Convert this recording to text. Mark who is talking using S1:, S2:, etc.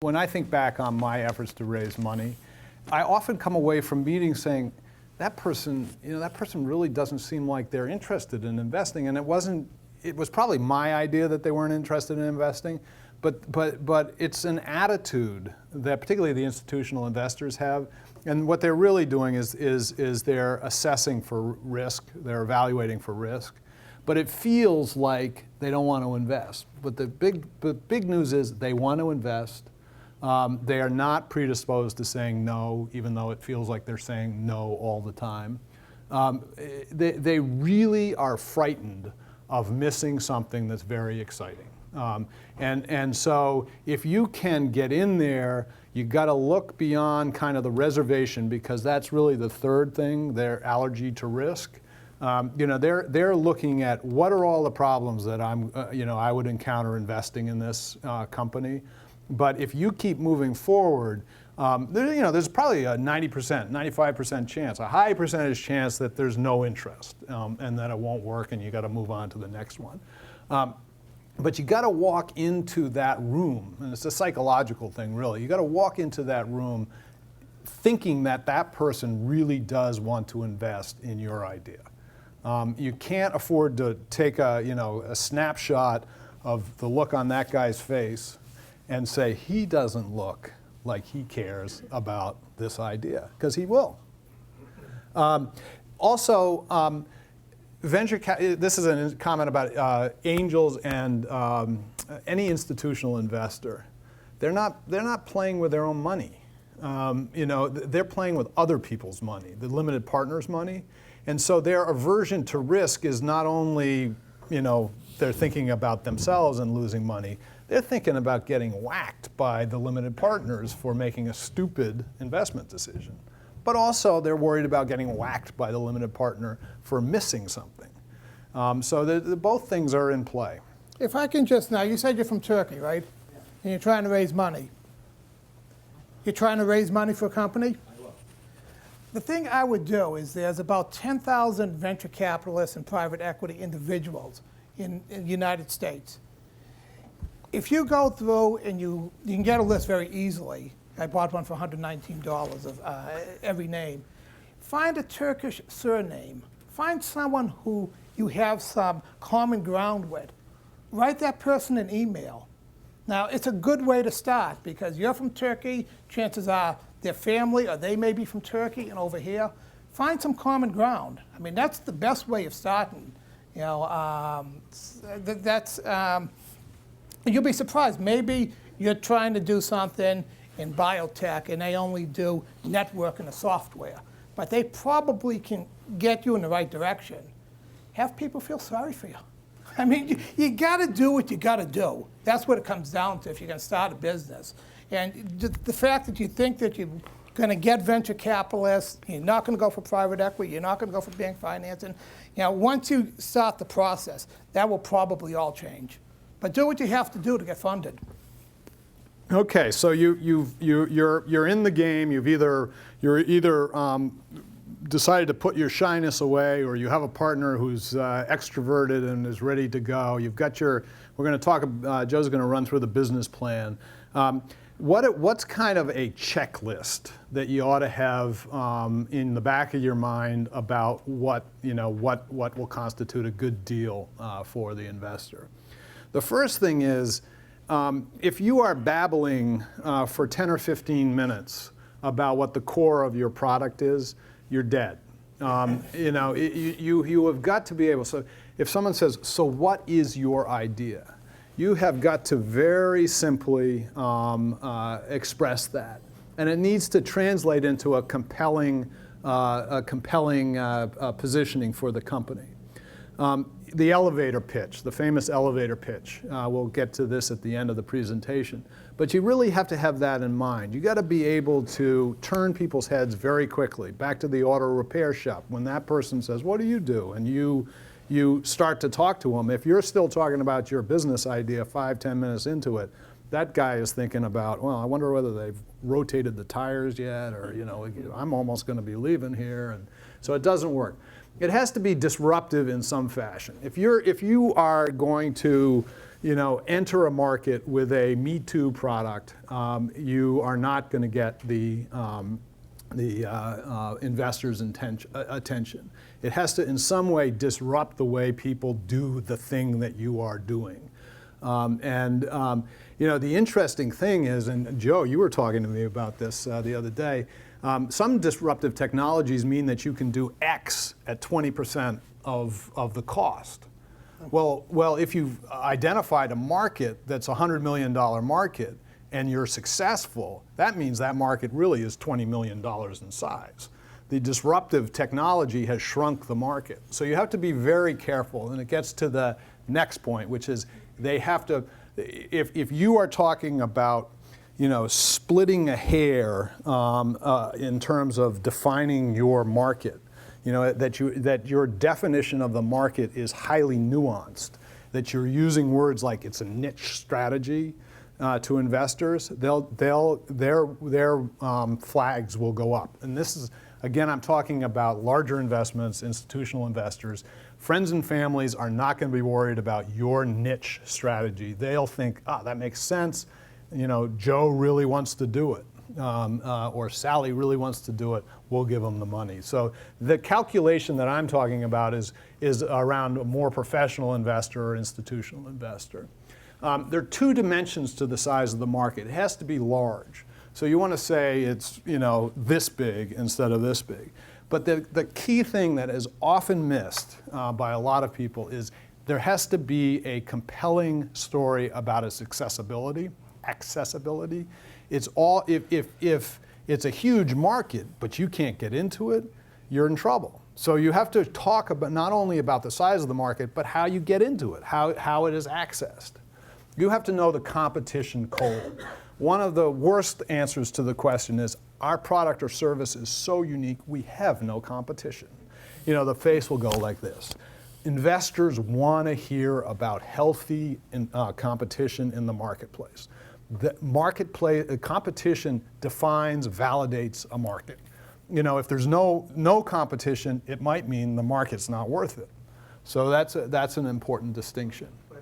S1: When I think back on my efforts to raise money, I often come away from meetings saying, that person really doesn't seem like they're interested in investing. And it was probably my idea that they weren't interested in investing, but it's an attitude that particularly the institutional investors have. And what they're really doing is they're assessing for risk, they're evaluating for risk. But it feels like they don't want to invest. But the big news is they want to invest. They are not predisposed to saying no, even though it feels like they're saying no all the time. They really are frightened of missing something that's very exciting. And so if you can get in there, you got to look beyond kind of the reservation, because that's really the third thing, their allergy to risk. They're looking at what are all the problems that I would encounter investing in this company. But if you keep moving forward, there's probably a 90%, 95% chance, a high percentage chance that there's no interest and that it won't work and you got to move on to the next one. But you got to walk into that room, and it's a psychological thing really. You got to walk into that room thinking that that person really does want to invest in your idea. You can't afford to take a snapshot of the look on that guy's face and say, he doesn't look like he cares about this idea, because he will. This is a comment about angels and any institutional investor. They're not playing with their own money. They're playing with other people's money, the limited partners' money. And so their aversion to risk is not only, they're thinking about themselves and losing money, they're thinking about getting whacked by the limited partners for making a stupid investment decision. But also they're worried about getting whacked by the limited partner for missing something. So both things are in play.
S2: If I can just now, you said you're from Turkey, right? Yeah. And you're trying to raise money. You're trying to raise money for a company?
S3: I will.
S2: The thing I would do is there's about 10,000 venture capitalists and private equity individuals in the United States. If you go through and you can get a list very easily. I bought one for $119 of every name. Find a Turkish surname. Find someone who you have some common ground with. Write that person an email. Now, it's a good way to start because you're from Turkey. Chances are their family or they may be from Turkey and over here. Find some common ground. I mean, that's the best way of starting. You'll be surprised. Maybe you're trying to do something in biotech and they only do network and the software. But they probably can get you in the right direction. Have people feel sorry for you. I mean, you got to do what you got to do. That's what it comes down to if you're going to start a business. And the fact that you think that you're going to get venture capitalists, you're not going to go for private equity, you're not going to go for bank financing. Once you start the process, that will probably all change. But do what you have to do to get funded.
S1: Okay, so you're in the game. You're either decided to put your shyness away, or you have a partner who's extroverted and is ready to go. You've got we're going to talk. Joe's going to run through the business plan. What's kind of a checklist that you ought to have in the back of your mind about what will constitute a good deal for the investor? The first thing is, if you are babbling for 10 or 15 minutes about what the core of your product is, you're dead. You have got to be able, so if someone says, so what is your idea? You have got to very simply express that. And it needs to translate into a compelling positioning for the company. The elevator pitch, the famous elevator pitch. We'll get to this at the end of the presentation. But you really have to have that in mind. You got to be able to turn people's heads very quickly. Back to the auto repair shop. When that person says, what do you do? And you start to talk to them. If you're still talking about your business idea 5-10 minutes into it, that guy is thinking about, well, I wonder whether they've rotated the tires yet, or I'm almost going to be leaving here. And so it doesn't work. It has to be disruptive in some fashion. If you are going to enter a market with a Me Too product, you are not going to get the investors' attention. It has to, in some way, disrupt the way people do the thing that you are doing. The interesting thing is, and Joe, you were talking to me about this the other day, some disruptive technologies mean that you can do X at 20% of the cost. Well, if you've identified a market that's a $100 million market and you're successful, that means that market really is $20 million in size. The disruptive technology has shrunk the market. So you have to be very careful, and it gets to the next point, which is they have to, if you are talking about splitting a hair in terms of defining your market, that your definition of the market is highly nuanced, that you're using words like it's a niche strategy to investors, their flags will go up. And this is, again, I'm talking about larger investments, institutional investors. Friends and families are not going to be worried about your niche strategy. They'll think, that makes sense. Joe really wants to do it. Or Sally really wants to do it, we'll give them the money. So the calculation that I'm talking about is around a more professional investor or institutional investor. There are two dimensions to the size of the market. It has to be large. So you want to say it's this big instead of this big. But the key thing that is often missed by a lot of people is there has to be a compelling story about its accessibility. It's all, if it's a huge market, but you can't get into it, you're in trouble. So you have to talk about not only about the size of the market, but how you get into it, how it is accessed. You have to know the competition cold. One of the worst answers to the question is, our product or service is so unique, we have no competition. The face will go like this. Investors want to hear about healthy competition in the marketplace. The competition defines, validates a market. If there's no competition, it might mean the market's not worth it. So that's an important distinction.